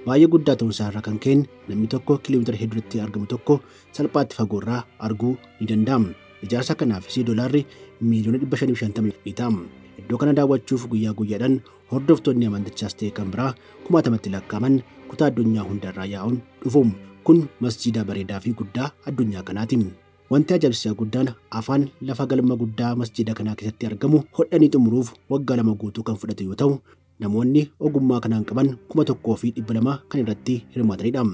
baay'ee guddaa ta'uu isaarraa kan ka'e namni tokko kiiloomeetira hedduutti argamu tokko salphaatti fagoorraa arguu ni danda'ama. Ijaarsa kanaafis doolaarri miiliyoona 550 ni ta'a. Iddoo kana daawwachuuf guyyaa guyyaadhaan hordoftoonni amantichaas ta'e kan biraa 1000tti lakkaa'aman kutaa addunyaa hundarraa yaa'uun dhufu. Kun masjiida bareedaa fi guddaa addunyaa kanaati. Wanti ajaa'ibsiisaa guddaan afaan lafa galma guddaa masjiida kanaa keessatti argamu hodhanii xumuruuf waggaa 2 guutuu kan fudhate yoo ta'u, namoonni ogummaa kanaan qaban 1200 kan irratti hirmaatanidha.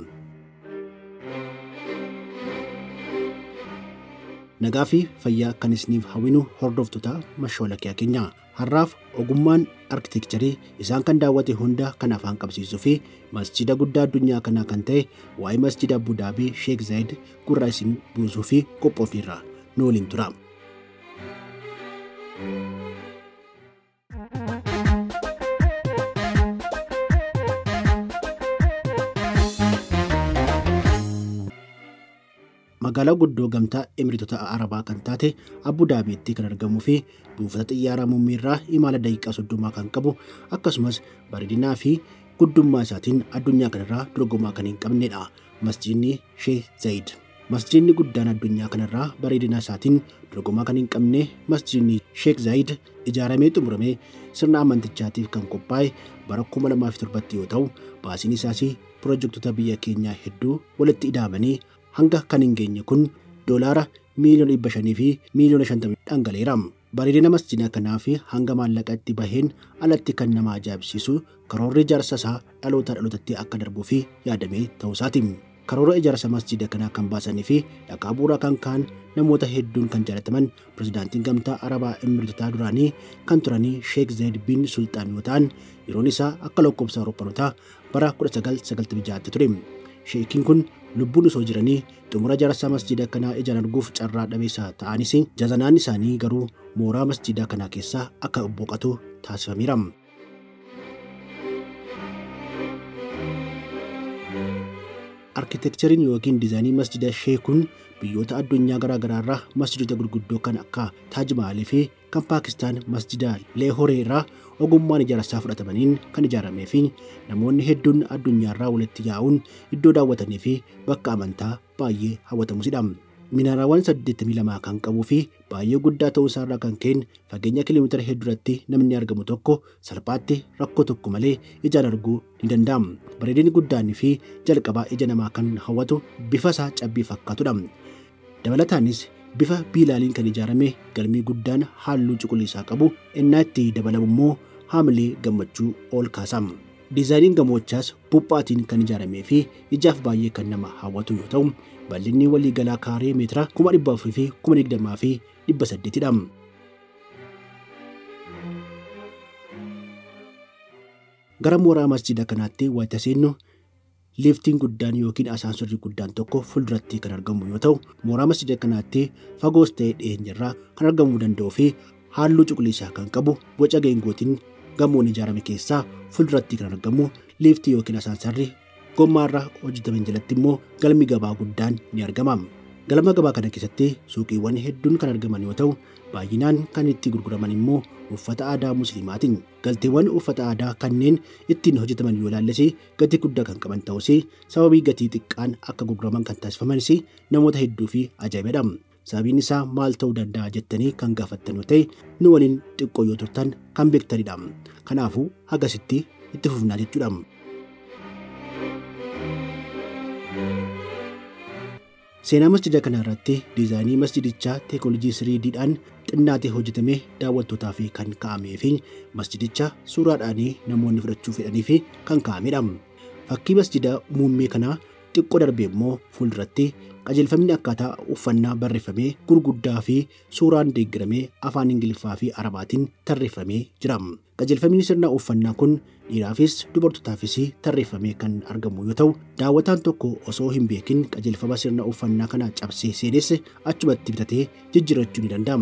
Nagaa fi fayyaa kan isiniif hawwinu hordoftoota Mashoolakiyaa keenya. Har'aaf ogummaan arkitekcharii isaan kan daawwate hunda kan afaan qabsiisuu fi masjiida guddaa addunyaa kanaa kan ta'e waa'ee masjiida Abuu Daabii Sheek Zayid gurra isin buusuu fi qophoofneerra. Nu waliin tura. Magaalaa guddoo gamtaa Emireetota Arabaa kan taate Abuu Daabiitti kan argamuu fi buufata xiyyaaraa muummiirraa imala daqiiqaa 30 kan qabu akkasumas bareedinaa fi guddummaa isaatiin addunyaa kanarraa dorgomaa kan hin qabnedha. Masjiidni Sheek Zayid. Masjiidni guddaan addunyaa kanarraa bareedina isaatiin dorgomaa kan hin qabne masjiidni Sheek Zayid ijaaramee xumuramee sirna amantichaatiif kan qophaa'e bara 2007 yoo ta'u, baasiin isaas piroojektota biyya keenyaa hedduu walitti ida'amanii hanga kan hin geenye kun doolaara miiliyoona 500 fi miiliyoona 50 dhangala'eera. Bareedina masjiida kanaa fi hanga maallaqa itti baheen alatti kan nama ajaa'ibsiisu karoorri ijaarsa isaa dhalootaa dhalootatti akka darbuu fi yaadamee ta'uu isaati. Karoora ijaarsa masjiida kanaa kan baasanii fi dhagaa bu'uuraa kan ka'an namoota hedduun kan jaalataman pirezidaantiin gamtaa Arabaa Emireetotaa duraanii kan turanii Sheek Zayid bin Sultaan yoo ta'an, yeroon isaa akka lakkoofsa Awurooppanotaa bara 1996 ture. Sheekiin kun lubbuun osoo jiranii xumura ijaarsa masjiida kanaa ijaan arguuf carraa dhabeessa ta'anis jazanaan isaanii garuu mooraa masjiida kanaa keessaa akka boqotu taasifameera. Arkitekchariin yookiin diizaayinii masjiida Sheekuun biyyoota addunyaa garaagaraarraa masjiidota gurguddoo kan akka Taaj Mahaalii fi kan Paakistaan masjiida Leehoree irraa ogummaan ijaarsaa fudhatamaniin kan ijaaramee fi namoonni hedduun addunyaarraa walitti yaa'uun iddoo daawwatanii fi bakka amantaa baay'ee hawwatamuusidha. Minaaraawwan 82 kan qabuu fi baay'ee guddaa ta'uu isaarraa kan ka'e fageenya kiiloomeetira hedduutti namni argamu tokko salphaatti rakkoo tokko malee ijaan arguu ni danda'ama. Bareedinni guddaanii fi jalqabaa ija namaa kan hawwatu bifa isaa cabbii fakkaatudha. Dabalataanis bifa biilaaliin kan ijaarame galmii guddaan halluu cuquliisaa qabu innaa itti dabalamu immoo haamilee gammachuu ol kaasa. Diizaayiniin gamoochaas buphaatiin kan ijaaramee fi ijaaf baay'ee kan nama hawwatu yoo ta'u, bal'inni waliigalaa kaaree meetira 400 fi 20 fi 800dha. Gara mooraa masjiida kanaatti wayita seennu liiftiin guddaan yookiin asaansorri guddaan tokko fuulduratti kan argamu yoo ta'u, mooraa masjiida kanaatti fagoos ta'ee dhiyeenyarraa kan argamuu danda'u fi halluu cuquliisaa kan qabu boca geengootiin gamoon ijaarame keessaa fuulduratti kan argamu liiftii yookiin asaansorri gommaarraa hojjetaman jalatti immoo galmi gabaa guddaan ni argama. Galma gabaa kana keessatti suuqiiwwan hedduun kan argaman yoo ta'u, baay'inaan kan itti gurguraman immoo uffata aadaa musliimaatiin. Galteewwan uffata aadaa kanneen ittiin hojjetaman yoo ilaalle gatii guddaa kan qaban ta'us sababii gatii xiqqaan akka gurguraman kan taasifamanis namoota hedduu fi ajaa'ibadha. Sababiin isaa maal ta'uu danda'a jettanii kan gaafattan yoo ta'e, nu waliin xiqqoo yoo turtan kan beektanidha. Kanaafuu hagasitti itti fufnaa jechuudha. Seenaa masjiida kana irratti diizaayinii masjidichaa teeknooloojii 3D'dhaan xinnaatee hojjetamee daawwattootaaf kan kaa'amee fi masjidicha suuraadhaan namoonni fudhachuu fedhanii fi kan kaa'amedha. Fakkii masjiida muummee kanaa xiqqoo darbee immoo fuulduratti qajeelfamni akkaataa uffannaa barreeffamee gurguddaa fi suuraan deeggaramee afaan Ingiliffaa fi Arabaatiin tarreeffamee jira. Qajeelfamni sirna uffannaa kun dhiiraafis dubartootaafis tarreeffamee kan argamu yoo ta'u, daawwataan tokko osoo hin beekin qajeelfama sirna uffannaa kana cabsee seenes achumatti bitatee jijjiirachuu ni danda'a.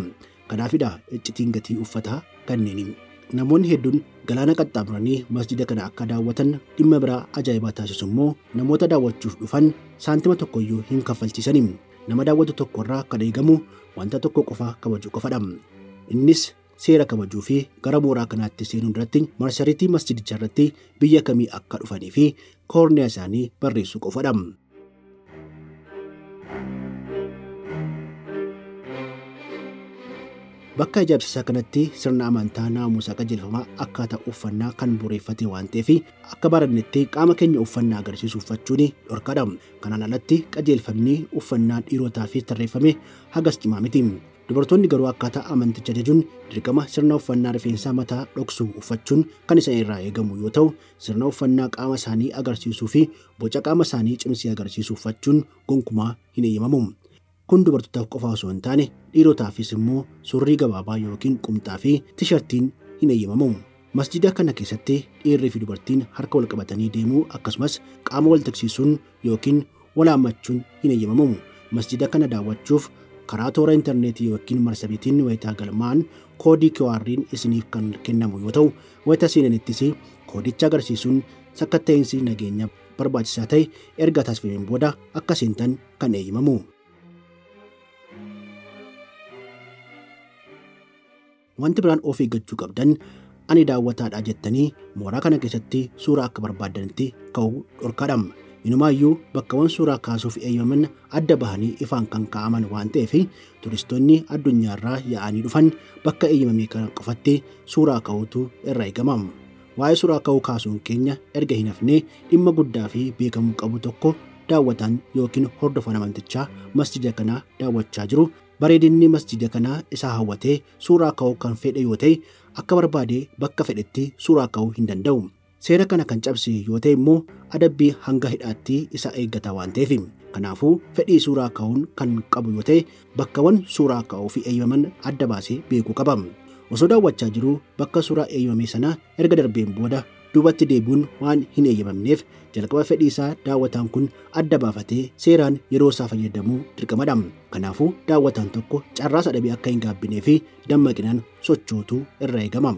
Kanaafidha iccitiin gatii uffataa kanneen. Namoonni hedduun galaana qaxxaamuranii masjiida kana akka daawwatan dhimma biraa ajaa'ibaa taasisu immoo namoota daawwachuuf dhufan saantima tokkoyyuu hin kaffalchiisani. Nama daawwatu tokkorraa kan eegamu wanta tokko qofa kabajuu qofadha. Innis seera kabajuu fi gara mooraa kanaatti seenuu irratti marsariitii masjidichaa irratti biyya kamii akka dhufanii fi koorniyaa isaanii barreessuu qofadha. Bakka ajaa'ibsiisaa kanatti sirna amantaa naamusa qajeelfamaa akkaataa uffannaa kan bu'uureffate waan ta'eef akka barannetti qaama keenya uffannaa agarsiisu uffachuun dhorkaadha. Kanaan alatti qajeelfamni uffannaa dhiirotaafis tarreeffame hagas cimaa miti. Dubartoonni garuu akkaataa amanticha ajajuun dirqama sirna uffannaa rifeensa mataa dhoksu uffachuun kan isaan irraa eegamu yoo ta'u, sirna uffannaa qaama isaanii agarsiisuu fi boca qaama isaanii cimsee agarsiisu uffachuun gonkumaa hin eeyyamamu. Kun dubartootaaf qofa osoo hin taane dhiirotaafis immoo surrii gabaabaa yookiin qumxaa fi tiishartiin hin eeyyamamu. Masjida kana keessatti dhiirrii fi dubartiin harka wal qabatanii deemuu akkasumas qaama wal tiksisuun yookiin wal haammachuun hin eeyyamamu. Masjida kana daawwachuuf karaa toora intarneetii yookiin marsabiitiin wayitaa galmaan koodii QR'n isiniif kan kennamu yoo ta'u, wayita seenanittis koodicha agarsiisuun sakatta'insi nageenya barbaachisaa ta'e erga taasifameen booda akka seentan kan eeyyamamu. Wanti biraan of eeggachuu qabdan ani daawwataadha jettanii mooraa kana keessatti suuraa akka barbaadanitti ka'uu dhorkaadha. Inumaayyuu bakkawwan suuraa kaasuuf eeyyaman adda bahanii ifaan kan kaa'aman waan ta'eef turistoonni addunyaarraa yaa'anii dhufan bakka eeyyamame kana qofatti suuraa ka'uutu irraa eegama. Waa'ee suuraa ka'uu kaasuun keenya erga hin hafne dhimma guddaa fi beekamuu qabu tokko daawwataan yookiin hordofan amantichaa masjida kana daawwachaa jiru. Bareedinni masjida kanaa isa hawwatee suuraa ka'uu kan fedhe yoo ta'e akka barbaade bakka fedhetti suuraa ka'uu hin danda'u. Seera kana kan cabse yoo ta'e immoo adabbii hanga hidhaatti isa eeggata waan ta'eef. Kanaafuu fedhii suuraa ka'uun kan qabu yoo ta'e bakkawwan suuraa ka'uu fi eeyyaman adda baasee beekuu qaba. Osoo daawwachaa jiruu bakka suuraa eeyyamame sana erga darbeen booda duubatti deebi'uun waan hin eeyyamamneef jalqaba fedhii isaa daawwataan kun adda baafatee seeraan yeroo isaa fayyadamuu dirqamadha. Kanaafuu daawwataan tokko carraa sadhabii akka hin gaabbinee fi dammaqinaan sochootu irraa eegama.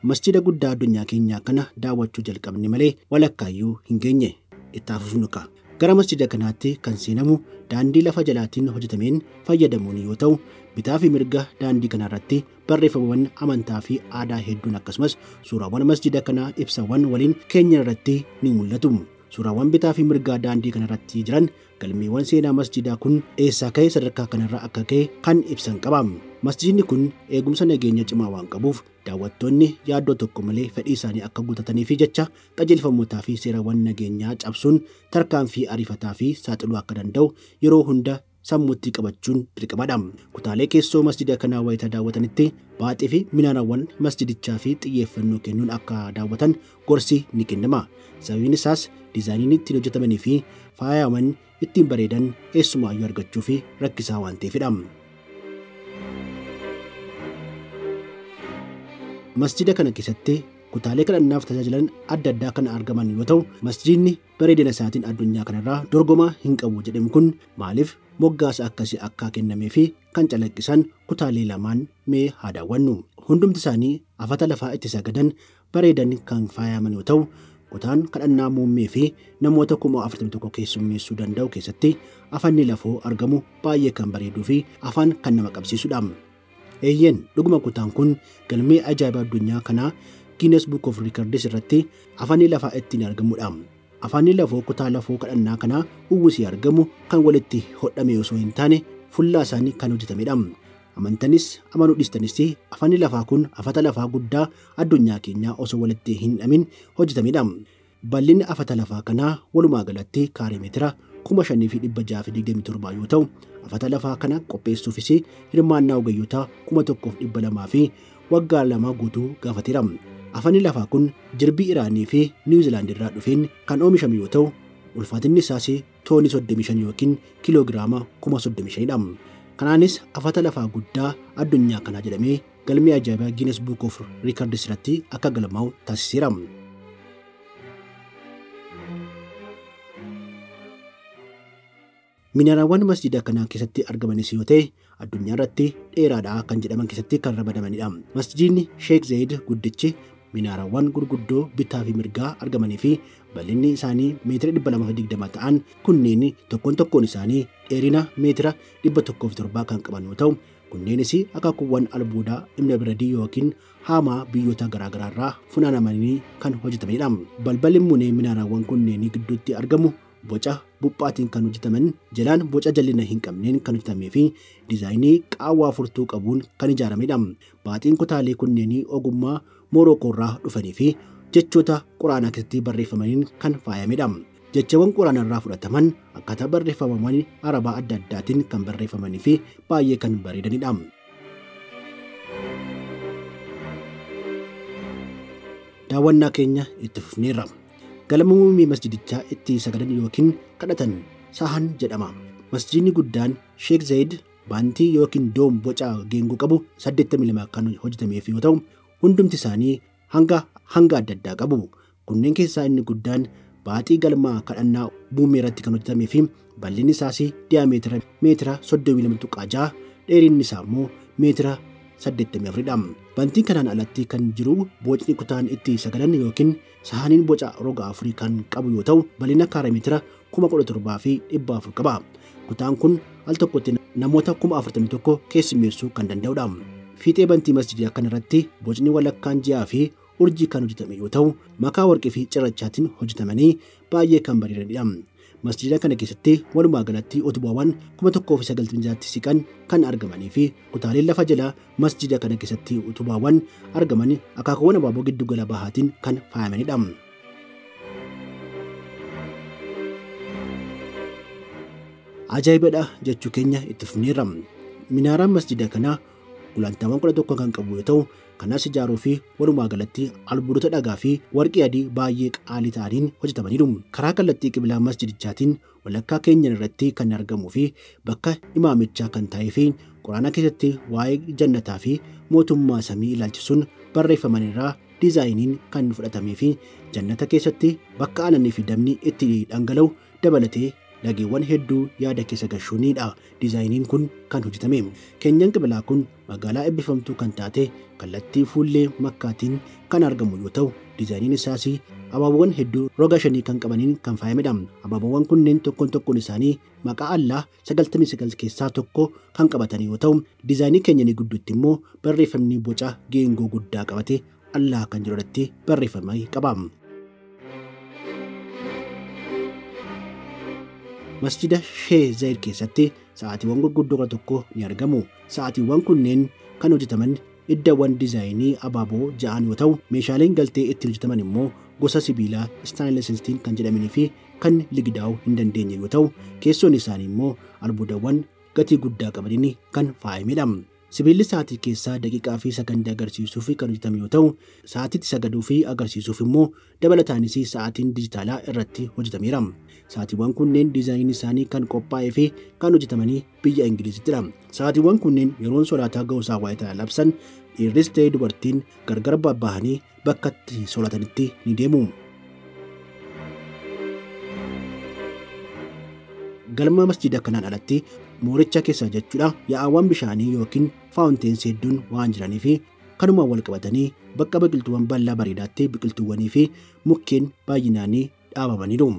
Masjida guddaa addunyaa keenyaa kana daawwachuu jalqabne malee walakkaayyuu hin geenye. Itti fufunuka. Gara masjida kanaatti kan seenamu daandii lafa jalaatiin hojjetameen fayyadamuun yoo ta'u, bitaa fi mirga daandii kanarratti barreeffamawwan amantaa fi aadaa hedduun akkasumas suuraawwan masjida kanaa ibsawwan waliin keenya irratti ni mul'atu. Suuraawwan bitaa fi mirgaa daandii kanarratti jiran galmeewwan seenaa masjidaa kun eessaa ka'ee sadarkaa kanarra akka ka'e kan ibsan qaba. Masjidni kun eegumsa nageenya cimaa waan qabuuf daawwattoonni yaaddoo tokko malee fedhii isaanii akka guutatanii fi jecha qajeelfamootaa fi seerawwan nageenyaa cabsuun tarkaanfii ariifataa fi saaxiluu akka danda'u yeroo hunda sammuutti qabachuun dirqamadha. Kutaalee keessoo masjida kanaa wayita daawwatanitti baaxii fi minaarawwan masjidichaa fi xiyyeeffannoo kennuun akka daawwatan gorsi ni kennama. Sababiin isaas diizaayiniin ittiin hojjetamanii fi faayaawwan ittiin bareedan eessumaayyuu argachuu fi rakkisaa waan ta'eefidha. Masjida kana keessatti kutaalee kadhannaaf tajaajilan adda addaa kan argaman yoo ta'u, masjidni bareedina isaatiin addunyaa kanarraa dorgomaa hin qabu jedhamu kun maaliif moggaasa akkasii akka kennamee fi kan calaqqisan kutaalee lamaan mee haa daawwannu. Hundumti isaanii afata lafaa itti sagadan bareedan kan faayaman yoo ta'u, kutaan kadhannaa muummee fi namoota 41,000 keessummeessuu danda'u keessatti afanni lafoo argamu baay'ee kan bareeduu fi afaan kan nama qabsiisudha. Eeyyeen dhuguma kutaan kun galmee ajaa'ibaa addunyaa kanaa Guinness Book of Records irratti afanni lafaa ittiin argamudha. Afanni lafoo kutaa lafoo kadhannaa kanaa uwwisee argamu kan walitti hodhame osoo hin taane fuullaa isaanii kan hojjetamedha. Amantanis amanuu dhiistanis afanni lafaa kun afata lafaa guddaa addunyaa keenyaa osoo walitti hin hidhamin hojjetamedha. Bal'inni afata lafaa kanaa walumaa galatti kaarii meetira 5,627 yoo ta'u, afata lafaa kana qopheessuufis hirmaannaa ogeeyyotaa 1,200 fi waggaa 2 guutuu gaafateera. Afanni lafaa kun jirbii Iraanii fi Niwuziilaand irraa dhufeen kan oomishame yoo ta'u, ulfaatinni isaas toonii 35 yookiin kiiloogiraama 35,000dha. Kanaanis afata lafaa guddaa addunyaa kanaa jedhamee galmee ajaa'ibaa Guinness Book of Records irratti akka galmaa'u taasiseera. Minaaraawwan masjida kanaa keessatti argamanis yoo ta'e, addunyaa irratti dheeraadhaa kan jedhaman keessatti kan ramadamanidha. Masjidni Sheek Zayed guddichi minaaraawwan gurguddoo bitaa fi mirgaa argamanii fi bal'inni isaanii meetira 220 ta'an kunneen tokkoon isaanii dheerina meetira 107 kan qaban yoo ta'u, Kunneenis akaakuuwwan albuudaa dhimma biradii yookiin haamaa biyyoota garaagaraarraa funaanamanii kan hojjetamanidha. Balballi munee minaaraawwan kunneenii gidduutti argamu boca buphaatiin kan hojjetaman, jalaan boca jallina hin qabneen kan hojjetamee fi diizaayinii qaawwaa furtuu qabuun kan ijaaramedha. Baaxiin kutaalee kunneenii ogummaa Morookoorraa dhufanii fi jechoota quraanaa keessatti barreeffamaniin kan faayamedha. Jechawwan quraanarraa fudhataman akkaataa barreeffamawwan arabaa adda addaatiin kan barreeffamanii fi baay'ee kan bareedanidha. Daawwannaa keenya itti fufneerra. Galma muummee masjidichaa itti sagadan yookiin kadhatan Sahan jedhama. Masjidni guddaan Sheek Zayed baantii yookiin doom boca geengoo qabu 82 kan hojjetameef yoo ta'u, hundumti isaanii hanga adda addaa qabu. Kunneen keessaa inni guddaan baaxii galma kadhannaa muummee irratti kan hojjetamee fi bal'inni isaas diiyaameetira meetira 32.6, dheerinni isaa immoo meetira 84dha. Bantiin kanaan alatti kan jiru bocni kutaan itti sagadan yookiin sahaniin boca roga afurii kan qabu yoo ta'u, bal'ina kaaree meetira 17,400 qaba. Kutaan kun al tokkotti namoota 41,000 keessummeessuu kan danda'udha. Fiixee bantii masjidii kanarratti bocni walakkaan ji'aa fi urjii kan hojjetame yoo ta'u, makaa warqii fi cirrachaatiin hojjetamanii baay'ee kan bareedanidha. Masjida kana keessatti walumaa galatti utubaawwan 1,996 siqan kan argamanii fi kutaaleen lafa jalaa masjida kana keessatti utubaawwan argaman akaakuuwwan abaaboo giddu gala bahaatiin kan faayamanidha. Ajaa'ibadha jechuu keenya itti fufneerra. Minaaraan masjida kanaa gulantaawwan 11 kan qabu yoo ta'u, kanas ijaaruu fi walumaa galatti albuudota dhagaa fi warqii adii baay'ee qaalii ta'aniin hojjetamaniiru. Karaa kallattii qiblaa masjidichaatiin walakkaa keenyan irratti kan argamuu fi bakka imaamichaa kan ta'ee fi quraana keessatti waa'ee jannataa fi mootummaa samii ilaalchisuun barreeffamanirraa diizaayiniin kan fudhatamee fi jannata keessatti bakka aananii fi damni itti dhangala'u dabalatee lageewwan hedduu yaada keessa galchuunidha. Diizaayiniin kun kan hojjetame. Keenyan qiblaa kun magaalaa eebbifamtuu kan taate kallattii fuullee makkaatiin kan argamu yoo ta'u, diizaayiniin isaas abaaboowwan hedduu roga 5 kan qabaniin kan faayamedha. Abaaboowwan kunneen tokkoon isaanii maqaa Allah 99 keessaa tokko kan qabatan yoo ta'u, diizaayinii keenyanii gidduutti immoo barreeffamni boca geengoo guddaa qabate Allah kan jedhu irratti barreeffamee qaba. Masjida Sheek Zayed keessatti sa'aatiiwwan gurguddoo tokko ni argamu. Sa'aatiiwwan kunneen kan hojjetaman iddoowwan diizaayinii abaaboo 6 yoo ta'u, meeshaaleen galtee ittiin hojjetaman immoo gosa sibiilaa stainless steel kan jedhamanii fi kan ligidaa'uu hin dandeenye yoo ta'u, keessoon isaanii immoo albuudawwan gatii guddaa qabaniin kan faayamedha. Sibiilli sa'aatii keessaa daqiiqaa fi sakandii agarsiisuuf kan hojjetame yoo ta'u, sa'aatiitti sagaduu fi agarsiisuuf immoo dabalataanis sa'aatiin dijitaalaa irratti hojjetameera. Sa'aatiiwwan kunneen diizaayinii isaanii kan qophaa'ee fi kan hojjetamanii biyya Ingilizittidha. Sa'aatiiwwan kunneen yeroon solaataa ga'uusaa waa'ee labsan dhiirris ta'ee dubartiin gargar babbahanii bakka itti solatanitti ni deemu. Galma masjida kanaan alatti mooricha keessa jechuudha yaa'awwan bishaanii yookiin faawunteensi hedduun waan jiranii fi kanumaan wal qabatanii bakka biqiltuuwwan bal'aa bareedaatti biqiltuuwwanii fi mukkeen baay'inaanii dhaabamaniiru.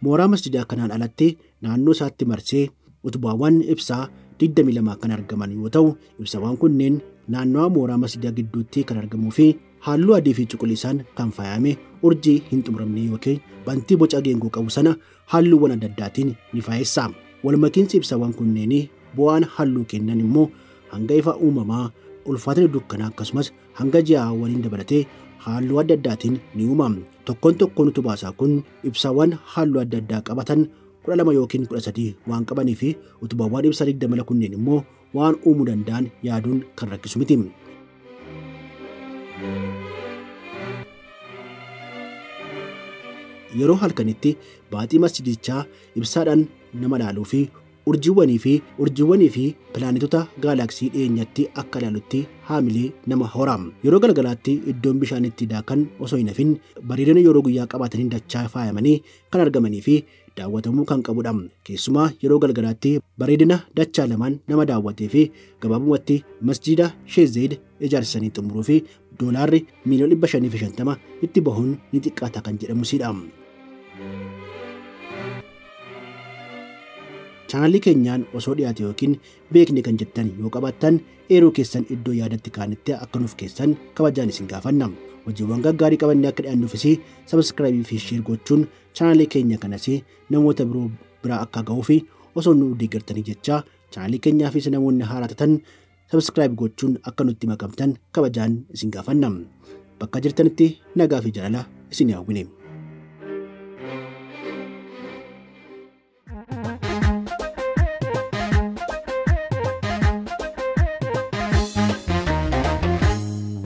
Mooraa masjidaa kanaan alatti naannoo isaatti marsee utubaawwan ibsaa 22 kan argaman yoo ta'u, ibsaawwan kunneen naannoo mooraa masjidaa gidduutti kan argamuu fi halluu adii fi cuquliisaan kan faayame urjii hin xumuramne yookiin bantii boca geengoo qabu sana halluuwwan adda addaatiin ni faayessa. Walmakiinsi ibsaawwan kunneenii bu'aan halluu kennan immoo hanga ifa uumamaa, ulfaatina dukkanaa akkasumas hanga ji'aa waliin dabalatee halluu adda addaatiin ni uumama. Tokkoon utubaasaa kun ibsaawwan halluu adda addaa qabatan 12 yookiin 13 waan qabanii fi utubaawwan ibsaa 20 kunneen immoo waan uumuu danda'an yaaduun kan rakkisu miti. Yeroo halkanitti baaxii masjidichaa ibsaadhaan nama ilaaluu fi urjiiwwanii fi pilaanetota gaalaksii dhiyeenyatti akka ilaalutti haamilee nama hora. Yeroo galgalaatti iddoon bishaan itti daakan osoo hin hafin bareedina yeroo guyyaa qabaatanii dachaa faayamanii kan argamanii fi daawwatamuu kan qabudha. Keessumaa yeroo galgalaatti bareedina dachaa lamaan nama daawwatee fi gabaabumatti masjida Sheek Zayed ijaarsanii xumuruu fi doolaarri miliyoona 550 itti bahuun ni xiqqaata kan jedhamusidha. chaanalii keenyaan osoo dhiyaate yookiin beekne kan jettan yoo qabaattan eeruu keessan iddoo yaadatti kaanitti akka nuuf keessan kabajaan isin gaafanna. Hojiiwwan gaggaarii qabannee akka dhiyaannuufis sabiskiraayibii fi sheer gochuun chaanalii keenya kanas namoota biroo biraa akka ga'uu fi osoo nu deeggartanii jecha chaanalii keenyaafis namoonni haaraa taatan sabiskiraayib gochuun akka nutti makamtan kabajaan isin gaafanna. Bakka jirtanitti nagaa fi jaalala isin hawwina.